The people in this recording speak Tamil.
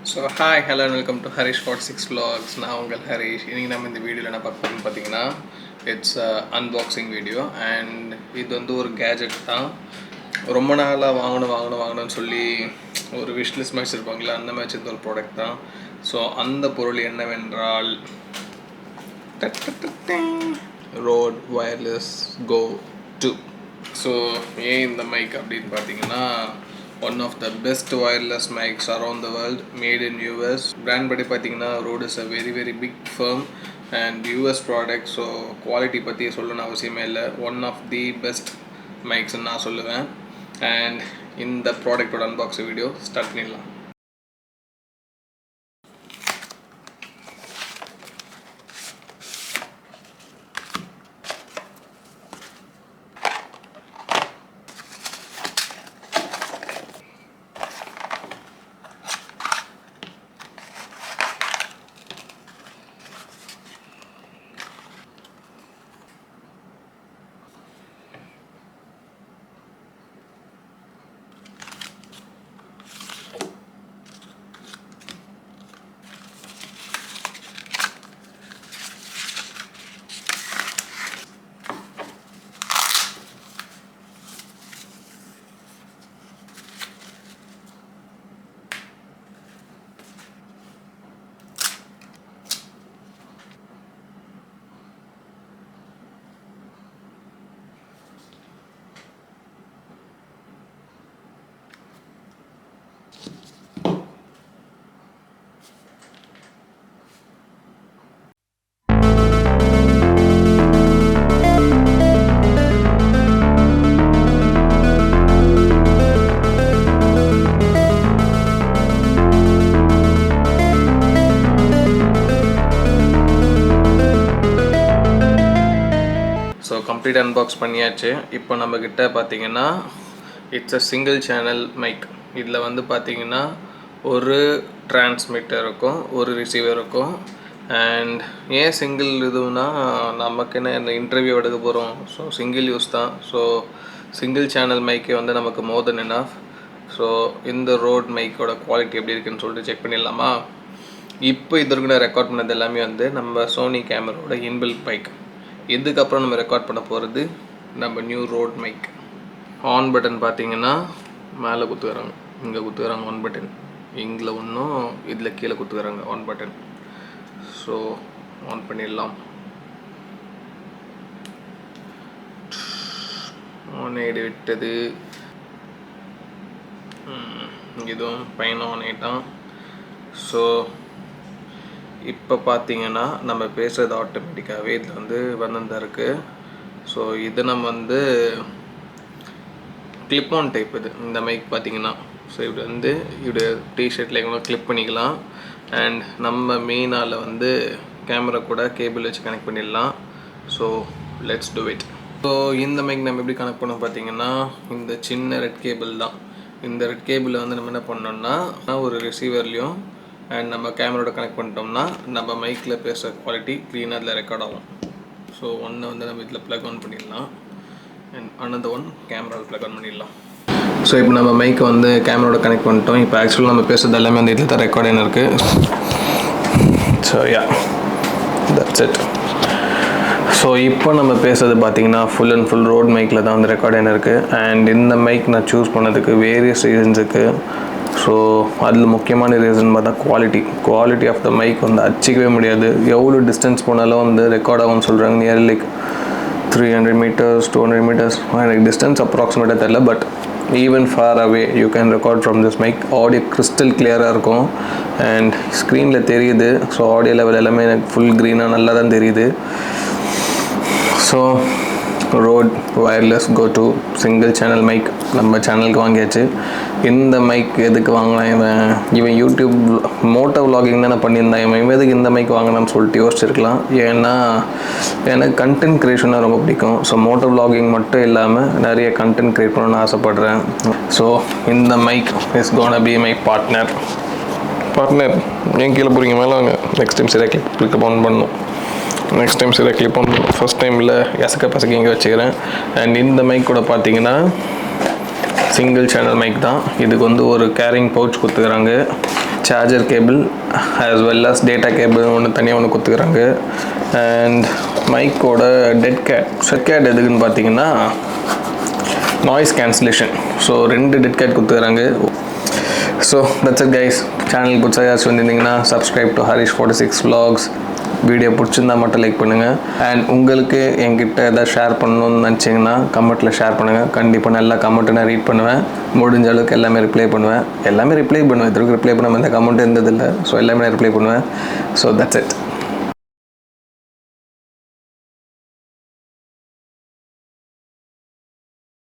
So hi hello welcome to Harish 46 vlogs. நான் உங்கள் ஹரிஷ். இன்றைக்கி நம்ம இந்த வீடியோவில் என்ன பார்க்க போகிறோம்னு பார்த்தீங்கன்னா இட்ஸ் அன்பாக்சிங் வீடியோ. அண்ட் இது வந்து ஒரு கேஜெட் தான். ரொம்ப நாளாக வாங்கணும்னு சொல்லி ஒரு விஷ்லிஸ்ட் மாதிரி இருப்பாங்களே, அந்த மாதிரி இருந்த ஒரு ப்ராடக்ட் தான். ஸோ அந்த பொருள் என்னவென்றால் ரோட் வயர்லெஸ் கோ 2. ஸோ ஏன் இந்த மைக் அப்படின்னு பார்த்தீங்கன்னா, one of the best wireless mics around the world, made in US. Brand படி பார்த்தீங்கன்னா Rode is a very big firm and US product. So quality பற்றி சொல்லணும்னு அவசியமே இல்லை. One of the best mics நான் சொல்லுவேன். And இந்த ப்ராடக்டோட அன்பாக்சிங் வீடியோ ஸ்டார்ட் பண்ணிடலாம். ஸோ கம்ப்ளீட் அன்பாக்ஸ் பண்ணியாச்சு. இப்போ நம்மக்கிட்ட பார்த்தீங்கன்னா it's a single channel mic. இதில் வந்து பார்த்தீங்கன்னா ஒரு டிரான்ஸ்மிட்டர் இருக்கும், ஒரு ரிசீவர் இருக்கும். அண்ட் ஏன் சிங்கிள் இதுனா, நமக்கு என்ன இன்டர்வியூ எடுக்க போகிறோம், ஸோ சிங்கிள் யூஸ் தான். ஸோ சிங்கிள் சேனல் மைக்கே வந்து நமக்கு மோர் தென் எனஃப். ஸோ இந்த ரோட் மைக்கோட குவாலிட்டி எப்படி இருக்குன்னு சொல்லிட்டு செக் பண்ணிடலாமா? இப்போ இதற்கு நான் ரெக்கார்ட் பண்ணது எல்லாமே வந்து நம்ம சோனி கேமராவோட இன்பில்ட் மைக். இதுக்கப்புறம் நம்ம ரெக்கார்ட் பண்ண போகிறது நம்ம new Rode mic. On button பார்த்தீங்கன்னா மேலே குத்துக்கிறாங்க, இங்கே குத்துக்கிறாங்க ஆன் பட்டன், இங்கே ஒன்றும் இதில் கீழே குத்துக்கிறாங்க ஆன் பட்டன். ஸோ ஆன் பண்ணிடலாம். ஆன் ஆகிடு விட்டது. இதுவும் பையன் ஆன் ஆகிட்டான். ஸோ இப்போ பார்த்தீங்கன்னா நம்ம பேசுகிறது ஆட்டோமேட்டிக்காகவே இதில் வந்து வந்துதான் இருக்குது. ஸோ இது நம்ம வந்து கிளிப் ஆன் டைப். இந்த மைக் பார்த்தீங்கன்னா ஸோ இப்படி வந்து இப்படி டிஷர்ட்டில் எங்கே கிளிப் பண்ணிக்கலாம். அண்ட் நம்ம மெயினால் வந்து கேமரா கூட கேபிள் வச்சு கனெக்ட் பண்ணிடலாம். So let's do it. So இந்த மைக் நம்ம எப்படி கனெக்ட் பண்ணோம் பார்த்தீங்கன்னா, இந்த சின்ன ரெட் கேபிள் தான். இந்த ரெட் கேபிளை வந்து நம்ம என்ன பண்ணோம்னா ஒரு ரிசீவர்லேயும் அண்ட் நம்ம கேமராவோட கனெக்ட் பண்ணிட்டோம்னா நம்ம மைக்கில் பேசுகிற குவாலிட்டி க்ளீனாக அதில் ரெக்கார்ட் ஆகும். ஸோ ஒன்று வந்து நம்ம இதில் ப்ளக் ஆன் பண்ணிடலாம். அண்ட் அனதர் ஒன் கேமராவில் ப்ளக் ஆன் பண்ணிடலாம். ஸோ இப்போ நம்ம மைக்கை வந்து கேமராவோட கனெக்ட் பண்ணிட்டோம். இப்போ ஆக்சுவலாக நம்ம பேசுகிறது எல்லாமே அந்த இதில் தான் ரெக்கார்டிங் இருக்குது. So yeah, that's it. So இப்போ நம்ம பேசுகிறது பார்த்தீங்கன்னா ஃபுல் அண்ட் ஃபுல் ரோட் மைக்கில் தான் வந்து ரெக்கார்டிங் இருக்குது. அண்ட் இந்த மைக் நான் சூஸ் பண்ணதுக்கு வேரியஸ் ரீசன்ஸ் இருக்குது. ஸோ அதில் முக்கியமான ரீசன் பார்த்தா குவாலிட்டி ஆஃப் த மைக் வந்து அச்சிக்கவே முடியாது. எவ்வளோ டிஸ்டன்ஸ் போனாலும் வந்து ரெக்கார்ட் ஆகும்னு சொல்கிறாங்க. Nearly like 300 meters 200 meters. எனக்கு டிஸ்டன்ஸ் அப்ராக்சிமேட்டாக தெரியல, but even far away you can record from this mic. Audio crystal கிளியராக இருக்கும் அண்ட் ஸ்க்ரீனில் தெரியுது. ஸோ ஆடியோ லெவல் எல்லாமே எனக்கு ஃபுல் க்ரீனாக நல்லா தான் தெரியுது. ஸோ ரோட் வயர்லெஸ் கோ டூ சிங்கிள் சேனல் மைக் நம்ம சேனலுக்கு வாங்கியாச்சு. இந்த மைக் எதுக்கு வாங்கினேன், இவன் யூடியூப் மோட்டோ விலாகிங் தானே பண்ணியிருந்தான், இவன் எதுக்கு இந்த மைக் வாங்கினான்னு சொல்லிட்டு யோசிச்சிருக்கலாம். ஏன்னா எனக்கு கண்டென்ட் க்ரியேஷனாக ரொம்ப பிடிக்கும். ஸோ மோட்டோ விலாகிங் மட்டும் இல்லாமல் நிறைய கண்டென்ட் க்ரியேட் பண்ணணும்னு ஆசைப்பட்றேன். ஸோ இந்த mic is gonna be my partner. ஏன் கீழே போகிறீங்க, மேலே வாங்க. நெக்ஸ்ட் டைம் சரியாக கிளிக் ஆன் பண்ணணும். நெக்ஸ்ட் டைம் சரியாக கிளிப் பண்ணணும். ஃபஸ்ட் டைமில் பசங்க இங்கே வச்சுக்கிறேன். அண்ட் இந்த மைக் கூட பார்த்தீங்கன்னா சிங்கிள் சேனல் மைக் தான். இதுக்கு வந்து ஒரு கேரிங் பவுச் கொடுத்துக்கிறாங்க. Charger cable as well as data cable ஒன்று தனியாக ஒன்று கொடுத்துக்கிறாங்க. அண்ட் மைக்கோட டெட் கேட் எதுக்குன்னு பார்த்தீங்கன்னா noise cancellation. So 2 dead cat கொடுத்துக்கிறாங்க. So that's it guys. Channel புதுசாக யாராச்சும் வந்திருந்தீங்கன்னா subscribe to Harish46 vlogs. Video பிடிச்சிருந்தா மட்டும் லைக் பண்ணுங்கள். அண்ட் உங்களுக்கு என்கிட்ட எதாவது ஷேர் பண்ணணும்னு நினச்சிங்கன்னா கமெண்ட்டில் ஷேர் பண்ணுங்கள். கண்டிப்பாக நான் எல்லா கமெண்ட்டும் நான் ரீட் பண்ணுவேன். முடிஞ்ச அளவுக்கு எல்லாமே ரிப்ளை பண்ணுவேன். இதுக்கு ரிப்ளை பண்ணாமல் எந்த கமெண்ட் இருந்ததில்லை. ஸோ எல்லாமே நான் ரிப்ளை பண்ணுவேன். So that's it.